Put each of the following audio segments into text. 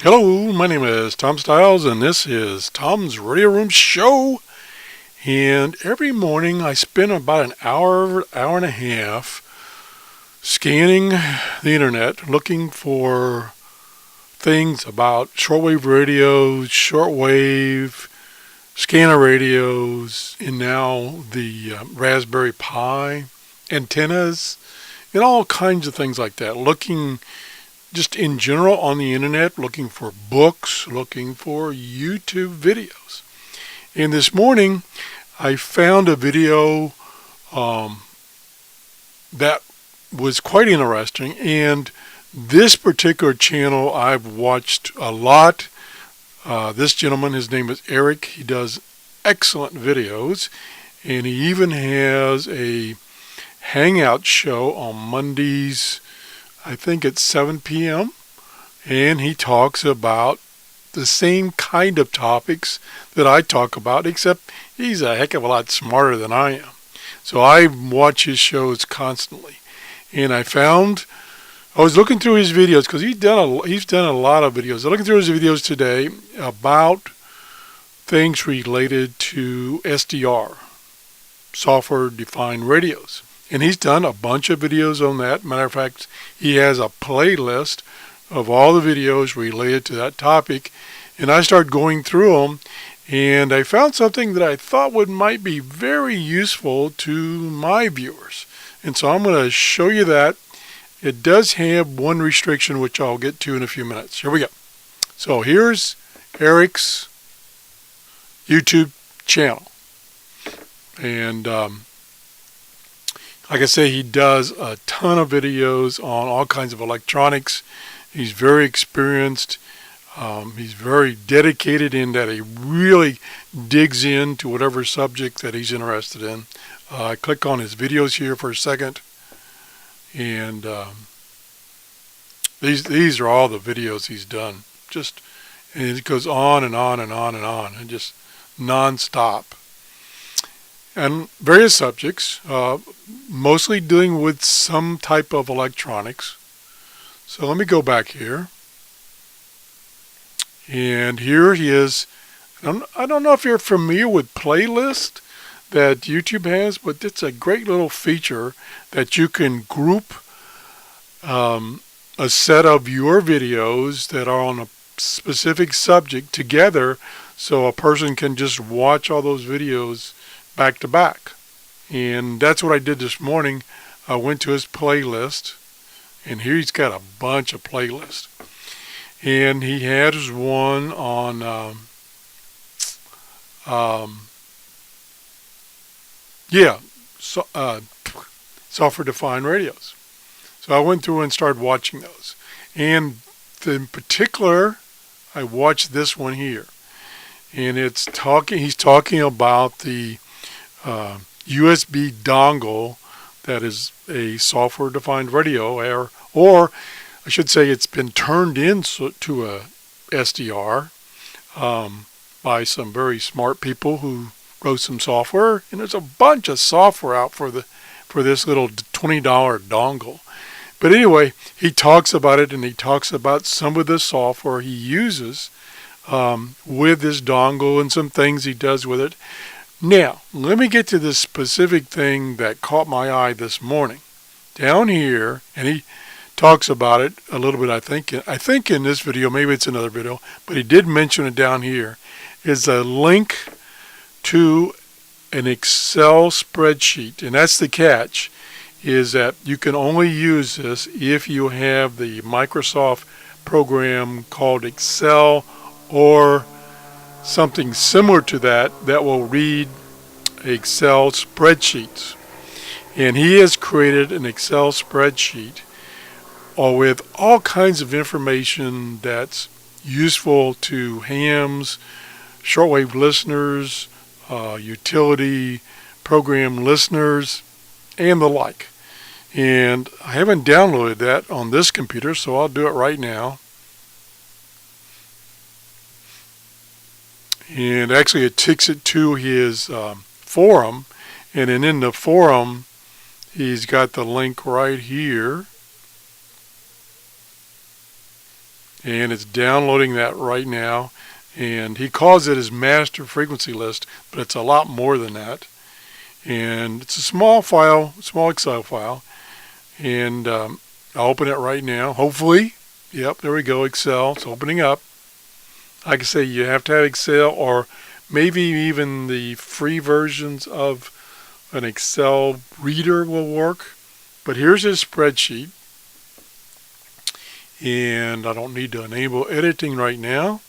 Hello, my name is Tom Stiles, and this is Tom's Radio Room Show. And every morning I spend about an hour and a half scanning the internet, looking for things about shortwave radios, shortwave, scanner radios, and now the Raspberry Pi antennas, and all kinds of things like that. Looking just in general on the internet, looking for books, looking for YouTube videos. And this morning, I found a video that was quite interesting. And this particular channel I've watched a lot. This gentleman, his name is Eric. He does excellent videos. And he even has a hangout show on Mondays, I think it's 7 p.m. And he talks about the same kind of topics that I talk about, except he's a heck of a lot smarter than I am. So I watch his shows constantly. And I was looking through his videos because he's done a lot of videos. I'm looking through his videos today about things related to SDR, software defined radios. And he's done a bunch of videos on that. Matter of fact, he has a playlist of all the videos related to that topic. And I started going through them, and I found something that I thought might be very useful to my viewers. And so I'm going to show you that. It does have one restriction, which I'll get to in a few minutes. Here we go. So here's Eric's YouTube channel. And like I say, he does a ton of videos on all kinds of electronics. He's very experienced. He's very dedicated in that he really digs into whatever subject that he's interested in. I click on his videos here for a second. And these are all the videos he's done. And it goes on and on and on and on, and just non-stop. And various subjects, mostly dealing with some type of electronics. So let me go back here. And here he is. I don't know if you're familiar with playlist that YouTube has, but it's a great little feature that you can group a set of your videos that are on a specific subject together, so a person can just watch all those videos back to back. And that's what I did this morning. I went to his playlist, and here he's got a bunch of playlists. And he has one on software-defined radios. So I went through and started watching those. And in particular, I watched this one here. And he's talking about the USB dongle that is a software-defined radio, or I should say it's been turned into a SDR by some very smart people who wrote some software. And there's a bunch of software out for this little $20 dongle. But anyway, he talks about it, and he talks about some of the software he uses with this dongle and some things he does with it. Now, let me get to this specific thing that caught my eye this morning. Down here, and he talks about it a little bit, I think in this video, maybe it's another video, but he did mention it down here, is a link to an Excel spreadsheet. And that's the catch, is that you can only use this if you have the Microsoft program called Excel or something similar to that will read Excel spreadsheets. And he has created an Excel spreadsheet with all kinds of information that's useful to hams, shortwave listeners, utility program listeners, and the like. And I haven't downloaded that on this computer, so I'll do it right now. And actually it takes it to his forum, and then in the forum he's got the link right here. and it's downloading that right now. And he calls it his master frequency list, but it's a lot more than that. And it's a small file, small Excel file. And I'll open it right now, hopefully. Yep, there we go, Excel. It's opening up. Like I say, you have to have Excel, or maybe even the free versions of an Excel reader will work. But here's his spreadsheet. And I don't need to enable editing right now.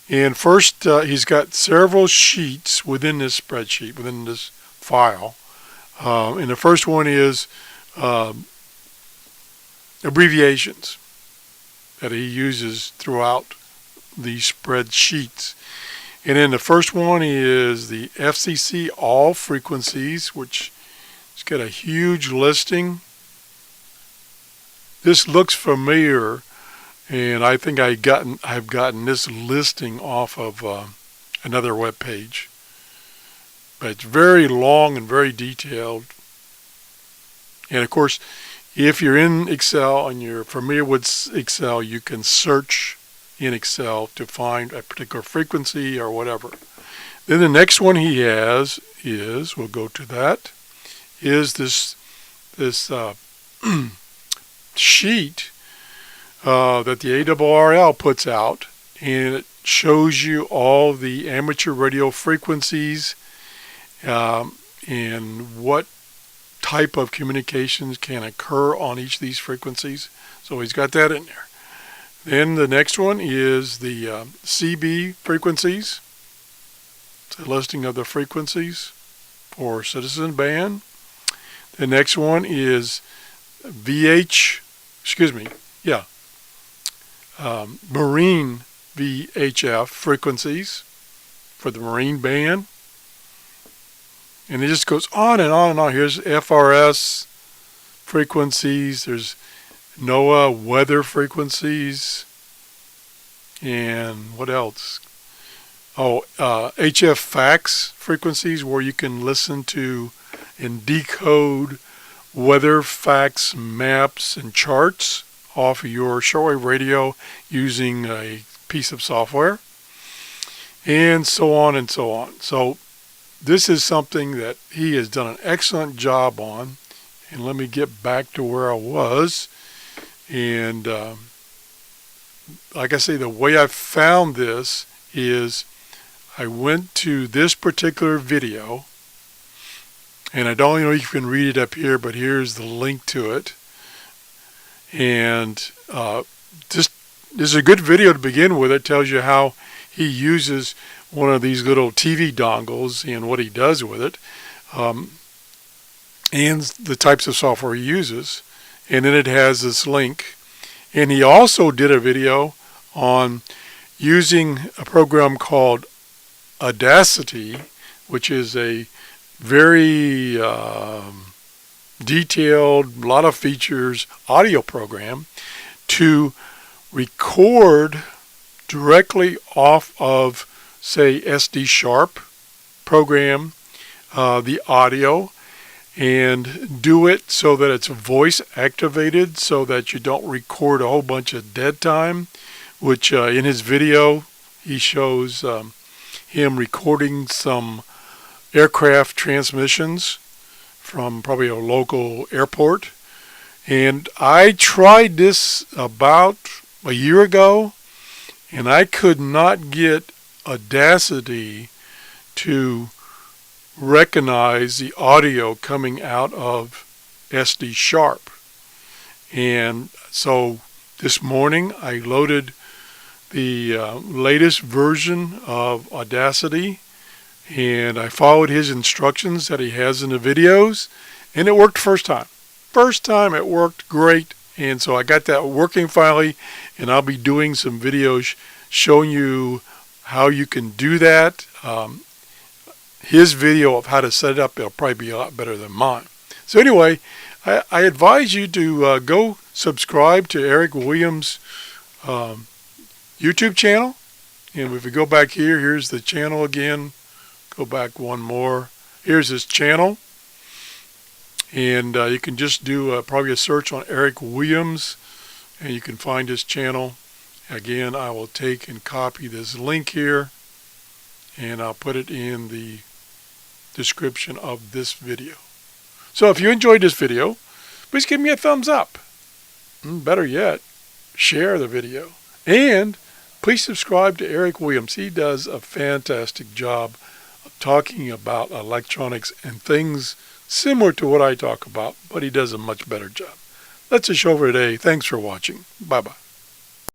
And first, he's got several sheets within this spreadsheet, within this file. And the first one is abbreviations that he uses throughout the spreadsheets. And then the first one is the FCC all frequencies, which has got a huge listing. This looks familiar, and I think I've gotten this listing off of another web page. But it's very long and very detailed. And of course, if you're in Excel and you're familiar with Excel, you can search in Excel to find a particular frequency or whatever. Then the next one he has is, we'll go to that, is this sheet that the ARRL puts out, and it shows you all the amateur radio frequencies and what type of communications can occur on each of these frequencies. So he's got that in there. Then the next one is the CB frequencies. It's a listing of the frequencies for citizen band. The next one is marine VHF frequencies for the marine band. And it just goes on and on and on. Here's FRS frequencies. There's NOAA weather frequencies. And what else? Oh, HF fax frequencies, where you can listen to and decode weather fax maps and charts off of your shortwave radio using a piece of software. And so on and so on. So this is something that he has done an excellent job on. And let me get back to where I was. And like I say, the way I found this is I went to this particular video. And I don't know if you can read it up here, but here's the link to it. And this is a good video to begin with. It tells you how he uses one of these little TV dongles and what he does with it, and the types of software he uses. And then it has this link. And he also did a video on using a program called Audacity, which is a very detailed, lot of features audio program to record directly off of, say, SD Sharp program, the audio, and do it so that it's voice activated, so that you don't record a whole bunch of dead time, which in his video he shows him recording some aircraft transmissions from probably a local airport. And I tried this about a year ago, and I could not get Audacity to recognize the audio coming out of SD Sharp. And so this morning I loaded the latest version of Audacity, and I followed his instructions that he has in the videos, and it worked first time. First time it worked great. And so I got that working finally, and I'll be doing some videos showing you how you can do that. His video of how to set it up, it'll probably be a lot better than mine. So anyway, I advise you to go subscribe to Eric Williams' YouTube channel. And if we go back here, here's the channel again. Go back one more. Here's his channel. And you can just do probably a search on Eric Williams, and you can find his channel. Again, I will take and copy this link here, and I'll put it in the description of this video. So if you enjoyed this video, please give me a thumbs up. Better yet, share the video. And please subscribe to Eric Williams. He does a fantastic job of talking about electronics and things similar to what I talk about, but he does a much better job. That's the show for today. Thanks for watching. Bye-bye.